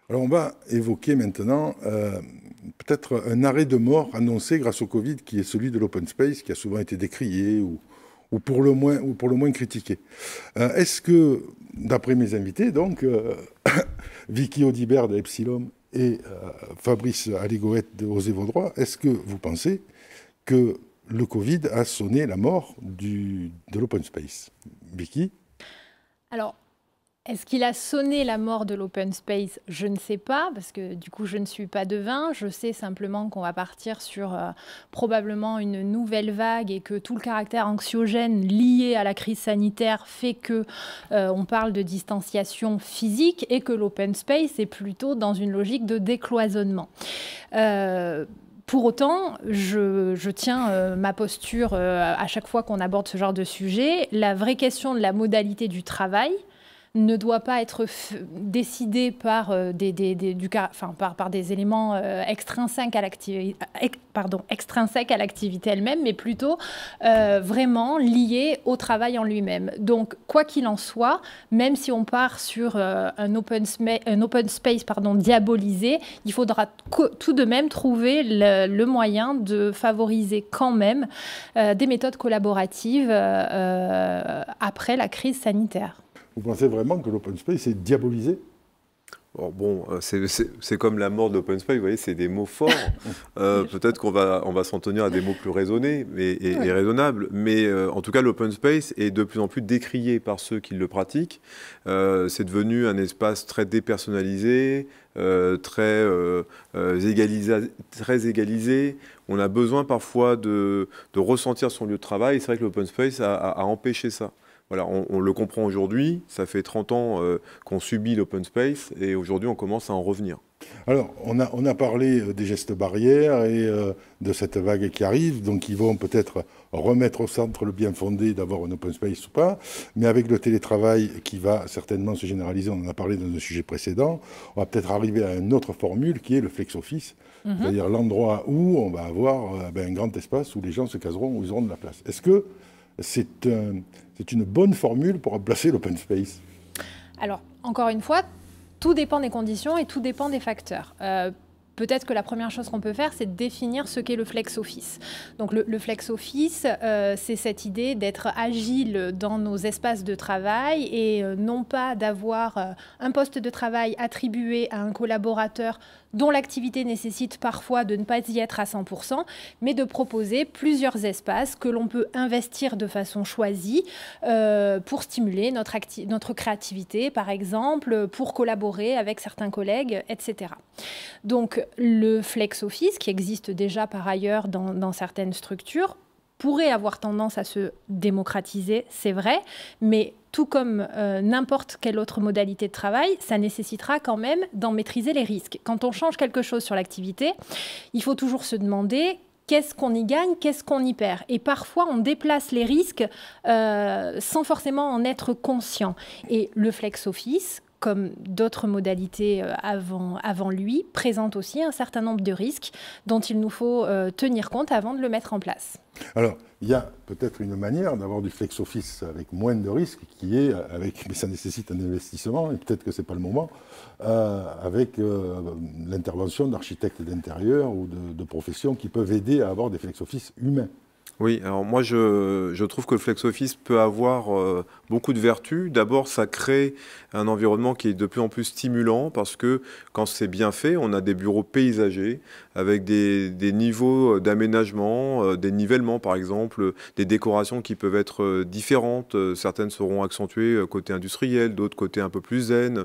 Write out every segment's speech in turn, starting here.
Alors on va évoquer maintenant peut-être un arrêt de mort annoncé grâce au Covid, qui est celui de l'open space, qui a souvent été décrié ou pour le moins critiqué. Est-ce que, d'après mes invités, donc Vicky Audibert de Epsilon et Fabrice Aligoët de Osez vos droits, est-ce que vous pensez que le Covid a sonné la mort de l'open space? Vicky? Alors, est-ce qu'il a sonné la mort de l'open space? Je ne sais pas, parce que du coup, je ne suis pas devin. Je sais simplement qu'on va partir sur probablement une nouvelle vague et que tout le caractère anxiogène lié à la crise sanitaire fait que on parle de distanciation physique et que l'open space est plutôt dans une logique de décloisonnement. Pour autant, je tiens ma posture à chaque fois qu'on aborde ce genre de sujet. La vraie question de la modalité du travail ne doit pas être décidée par, par des éléments extrinsèques à l'activité elle-même, mais plutôt vraiment liés au travail en lui-même. Donc, quoi qu'il en soit, même si on part sur un open space diabolisé, il faudra tout de même trouver le moyen de favoriser quand même des méthodes collaboratives après la crise sanitaire. Vous pensez vraiment que l'open space est diabolisé? Bon, c'est comme la mort de l'open space, vous voyez, c'est des mots forts. Peut-être qu'on va s'en tenir à des mots plus raisonnés et raisonnables. Mais en tout cas, l'open space est de plus en plus décrié par ceux qui le pratiquent. C'est devenu un espace très dépersonnalisé, très égalisé. On a besoin parfois de ressentir son lieu de travail. C'est vrai que l'open space a empêché ça. Voilà, on le comprend aujourd'hui, ça fait 30 ans qu'on subit l'open space et aujourd'hui on commence à en revenir. Alors, on a parlé des gestes barrières et de cette vague qui arrive, donc ils vont peut-être remettre au centre le bien fondé d'avoir un open space ou pas, mais avec le télétravail qui va certainement se généraliser, on en a parlé dans un sujet précédent, on va peut-être arriver à une autre formule qui est le flex office, c'est-à-dire l'endroit où on va avoir un grand espace où les gens se caseront, où ils auront de la place. Est-ce que c'est une bonne formule pour remplacer l'open space? Alors, encore une fois, tout dépend des conditions et tout dépend des facteurs. Peut-être que la première chose qu'on peut faire, c'est de définir ce qu'est le flex office. Donc le flex office, c'est cette idée d'être agile dans nos espaces de travail et non pas d'avoir un poste de travail attribué à un collaborateur dont l'activité nécessite parfois de ne pas y être à 100%, mais de proposer plusieurs espaces que l'on peut investir de façon choisie pour stimuler notre créativité, par exemple, pour collaborer avec certains collègues, etc. Donc, le flex office, qui existe déjà par ailleurs dans certaines structures, pourrait avoir tendance à se démocratiser, c'est vrai, mais tout comme n'importe quelle autre modalité de travail, ça nécessitera quand même d'en maîtriser les risques. Quand on change quelque chose sur l'activité, il faut toujours se demander qu'est-ce qu'on y gagne, qu'est-ce qu'on y perd. Et parfois, on déplace les risques sans forcément en être conscient. Et le flex office, comme d'autres modalités avant lui, présente aussi un certain nombre de risques dont il nous faut tenir compte avant de le mettre en place. Alors, il y a peut-être une manière d'avoir du flex office avec moins de risques, qui est, mais ça nécessite un investissement, et peut-être que ce n'est pas le moment, avec l'intervention d'architectes d'intérieur ou de professions qui peuvent aider à avoir des flex office humains. Oui, alors moi je trouve que le flex office peut avoir beaucoup de vertus. D'abord, ça crée un environnement qui est de plus en plus stimulant parce que quand c'est bien fait, on a des bureaux paysagers avec des niveaux d'aménagement, des nivellements par exemple, des décorations qui peuvent être différentes. Certaines seront accentuées côté industriel, d'autres côté un peu plus zen.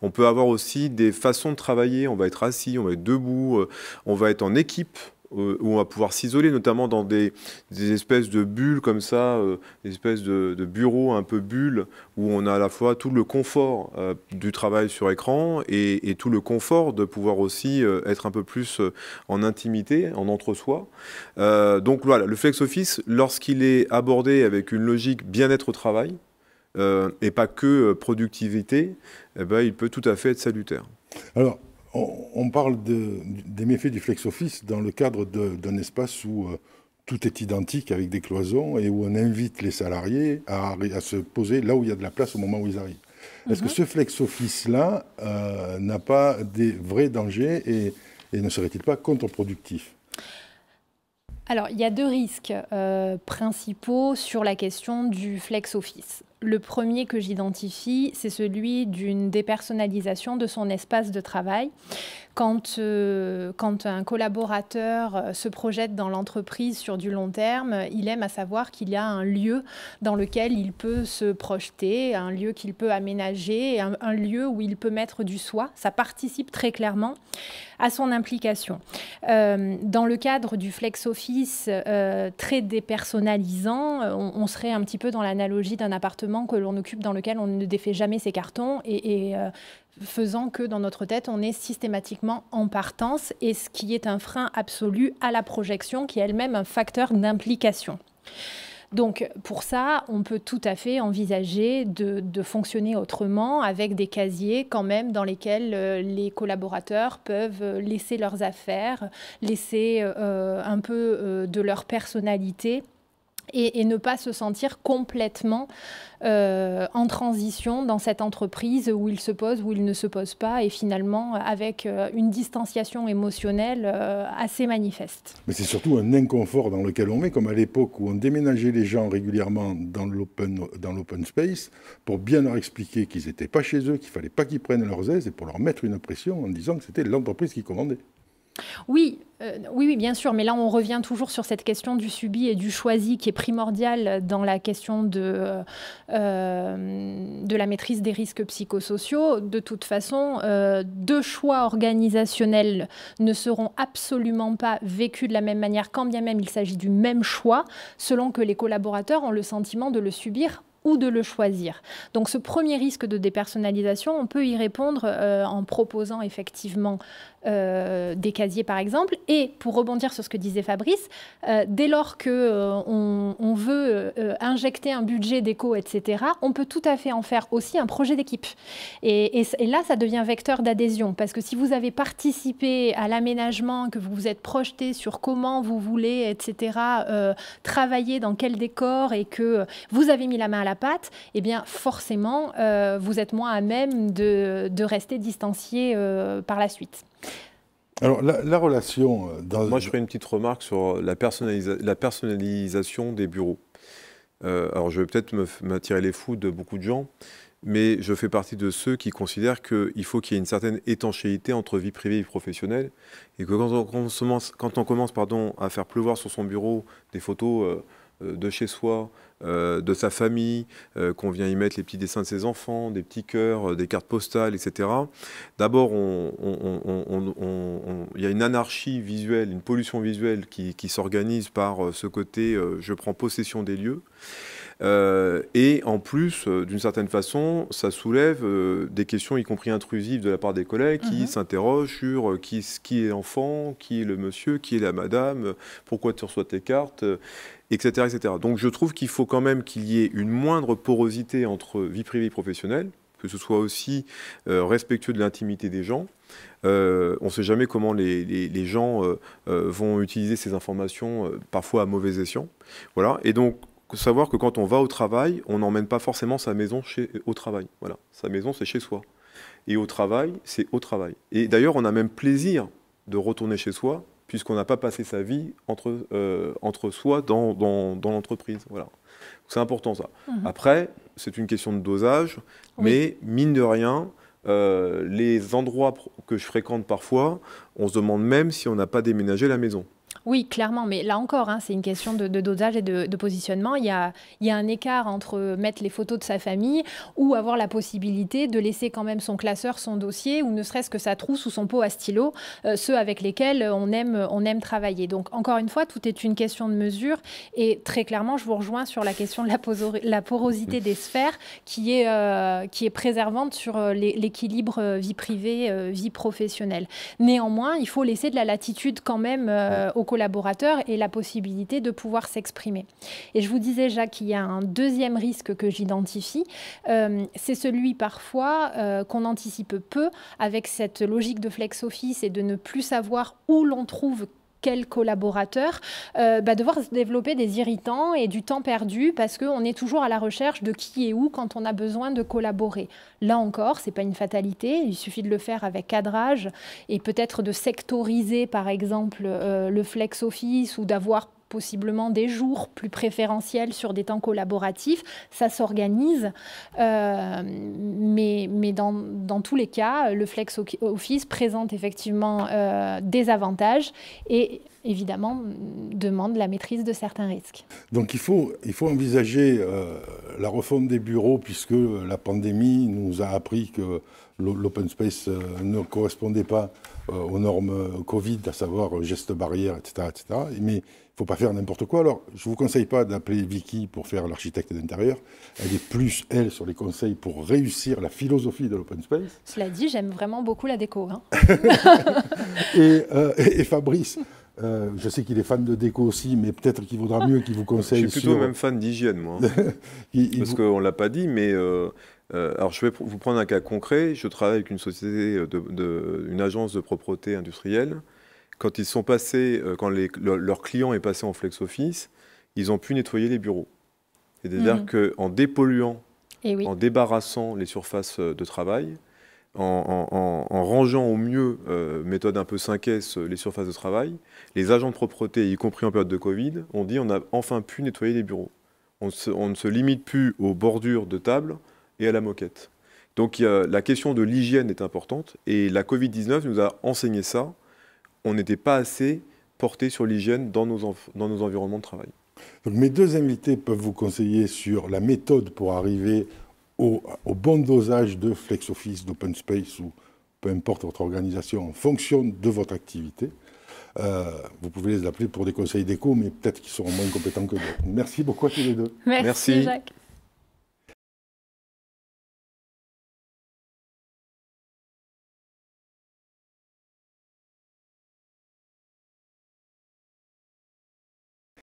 On peut avoir aussi des façons de travailler. On va être assis, on va être debout, on va être en équipe, où on va pouvoir s'isoler, notamment dans des espèces de bulles comme ça, des espèces de bureaux un peu bulles, où on a à la fois tout le confort du travail sur écran et tout le confort de pouvoir aussi être un peu plus en intimité, en entre-soi. Donc voilà, le flex office, lorsqu'il est abordé avec une logique bien-être au travail, et pas que productivité, eh ben, il peut tout à fait être salutaire. Alors, on parle des méfaits du flex office dans le cadre d'un espace où tout est identique avec des cloisons et où on invite les salariés à se poser là où il y a de la place au moment où ils arrivent. Est-ce que ce flex office-là n'a pas des vrais dangers et ne serait-il pas contre-productif ? Alors, il y a deux risques principaux sur la question du flex office. Le premier que j'identifie, c'est celui d'une dépersonnalisation de son espace de travail. Quand un collaborateur se projette dans l'entreprise sur du long terme, il aime à savoir qu'il y a un lieu dans lequel il peut se projeter, un lieu qu'il peut aménager, un lieu où il peut mettre du soi. Ça participe très clairement à son implication. Dans le cadre du flex office très dépersonnalisant, on serait un petit peu dans l'analogie d'un appartement que l'on occupe dans lequel on ne défait jamais ses cartons et faisant que dans notre tête, on est systématiquement en partance, et ce qui est un frein absolu à la projection, qui est elle-même un facteur d'implication. Donc pour ça, on peut tout à fait envisager de fonctionner autrement, avec des casiers quand même dans lesquels les collaborateurs peuvent laisser leurs affaires, laisser un peu de leur personnalité, et ne pas se sentir complètement en transition dans cette entreprise où il se pose, où il ne se pose pas, et finalement avec une distanciation émotionnelle assez manifeste. Mais c'est surtout un inconfort dans lequel on met, comme à l'époque où on déménageait les gens régulièrement dans l'open space pour bien leur expliquer qu'ils n'étaient pas chez eux, qu'il ne fallait pas qu'ils prennent leurs aises, et pour leur mettre une pression en disant que c'était l'entreprise qui commandait. Oui, oui, bien sûr, mais là on revient toujours sur cette question du subi et du choisi qui est primordiale dans la question de la maîtrise des risques psychosociaux. De toute façon, deux choix organisationnels ne seront absolument pas vécus de la même manière, quand bien même il s'agit du même choix, selon que les collaborateurs ont le sentiment de le subir ou de le choisir. Donc ce premier risque de dépersonnalisation, on peut y répondre en proposant effectivement des casiers par exemple. Et pour rebondir sur ce que disait Fabrice, dès lors qu'on veut injecter un budget d'éco, etc., on peut tout à fait en faire aussi un projet d'équipe. Et là, ça devient vecteur d'adhésion, parce que si vous avez participé à l'aménagement, que vous vous êtes projeté sur comment vous voulez, etc., travailler dans quel décor, et que vous avez mis la main à la pâte, eh bien forcément, vous êtes moins à même de rester distancié par la suite. Alors, la relation... Moi, je ferai une petite remarque sur la personnalisation des bureaux. Alors, je vais peut-être m'attirer les fous de beaucoup de gens, mais je fais partie de ceux qui considèrent qu'il faut qu'il y ait une certaine étanchéité entre vie privée et vie professionnelle, et que quand on commence à faire pleuvoir sur son bureau des photos de chez soi, de sa famille, qu'on vient y mettre les petits dessins de ses enfants, des petits cœurs, des cartes postales, etc. D'abord, il y a une anarchie visuelle, une pollution visuelle qui s'organise par ce côté je prends possession des lieux. Et en plus, d'une certaine façon, ça soulève des questions, y compris intrusives, de la part des collègues qui s'interrogent sur qui est l'enfant, qui est le monsieur, qui est la madame, pourquoi tu reçois tes cartes, etc., etc. Donc je trouve qu'il faut quand même qu'il y ait une moindre porosité entre vie privée et professionnelle, que ce soit aussi respectueux de l'intimité des gens. On ne sait jamais comment les gens vont utiliser ces informations, parfois à mauvais escient. Voilà. Et donc, savoir que quand on va au travail, on n'emmène pas forcément sa maison au travail. Voilà. Sa maison, c'est chez soi. Et au travail, c'est au travail. Et d'ailleurs, on a même plaisir de retourner chez soi, puisqu'on n'a pas passé sa vie entre soi dans l'entreprise. Voilà. C'est important, ça. Après, c'est une question de dosage, mais mine de rien, les endroits que je fréquente parfois, on se demande même si on n'a pas déménagé la maison. Oui, clairement, mais là encore, c'est une question de dosage et de positionnement. Il y a un écart entre mettre les photos de sa famille ou avoir la possibilité de laisser quand même son classeur, son dossier, ou ne serait-ce que sa trousse ou son pot à stylo, ceux avec lesquels on aime travailler. Donc encore une fois, tout est une question de mesure, et très clairement, je vous rejoins sur la question de la porosité des sphères qui est préservante sur l'équilibre vie privée, vie professionnelle. Néanmoins, il faut laisser de la latitude quand même aux collaborateurs et la possibilité de pouvoir s'exprimer. Et je vous disais, Jacques, qu'il y a un deuxième risque que j'identifie, c'est celui parfois qu'on anticipe peu avec cette logique de flex office et de ne plus savoir où l'on trouve quel collaborateur, devoir se développer des irritants et du temps perdu parce qu'on est toujours à la recherche de qui et où quand on a besoin de collaborer. Là encore, ce n'est pas une fatalité, il suffit de le faire avec cadrage et peut-être de sectoriser par exemple le flex office ou d'avoir possiblement des jours plus préférentiels sur des temps collaboratifs, ça s'organise. Mais dans tous les cas, le flex office présente effectivement des avantages et évidemment demande la maîtrise de certains risques. Donc il faut envisager la refonte des bureaux puisque la pandémie nous a appris que l'open space ne correspondait pas aux normes Covid, à savoir gestes barrières, etc., etc. Mais il ne faut pas faire n'importe quoi. Alors, je ne vous conseille pas d'appeler Vicky pour faire l'architecte d'intérieur. Elle est plus, elle, sur les conseils pour réussir la philosophie de l'open space. Cela dit, j'aime vraiment beaucoup la déco. Hein. et Fabrice, je sais qu'il est fan de déco aussi, mais peut-être qu'il vaudra mieux qu'il vous conseille. Je suis plutôt même fan d'hygiène, moi. Parce qu'on ne l'a pas dit, mais... alors, je vais vous prendre un cas concret. Je travaille avec une société, une agence de propreté industrielle. Quand ils sont passés, quand leur client est passé en flex office, ils ont pu nettoyer les bureaux. C'est-à-dire qu'en dépolluant, en débarrassant les surfaces de travail, en rangeant au mieux, méthode un peu 5S, les surfaces de travail, les agents de propreté, y compris en période de Covid, ont dit on a enfin pu nettoyer les bureaux. On ne se limite plus aux bordures de table et à la moquette. Donc la question de l'hygiène est importante et la Covid-19 nous a enseigné ça. On n'était pas assez porté sur l'hygiène dans nos environnements de travail. Donc mes deux invités peuvent vous conseiller sur la méthode pour arriver au bon dosage de flex office, d'open space ou peu importe votre organisation en fonction de votre activité. Vous pouvez les appeler pour des conseils déco, mais peut-être qu'ils seront moins compétents que d'autres. Merci beaucoup à tous les deux. Merci. Jacques.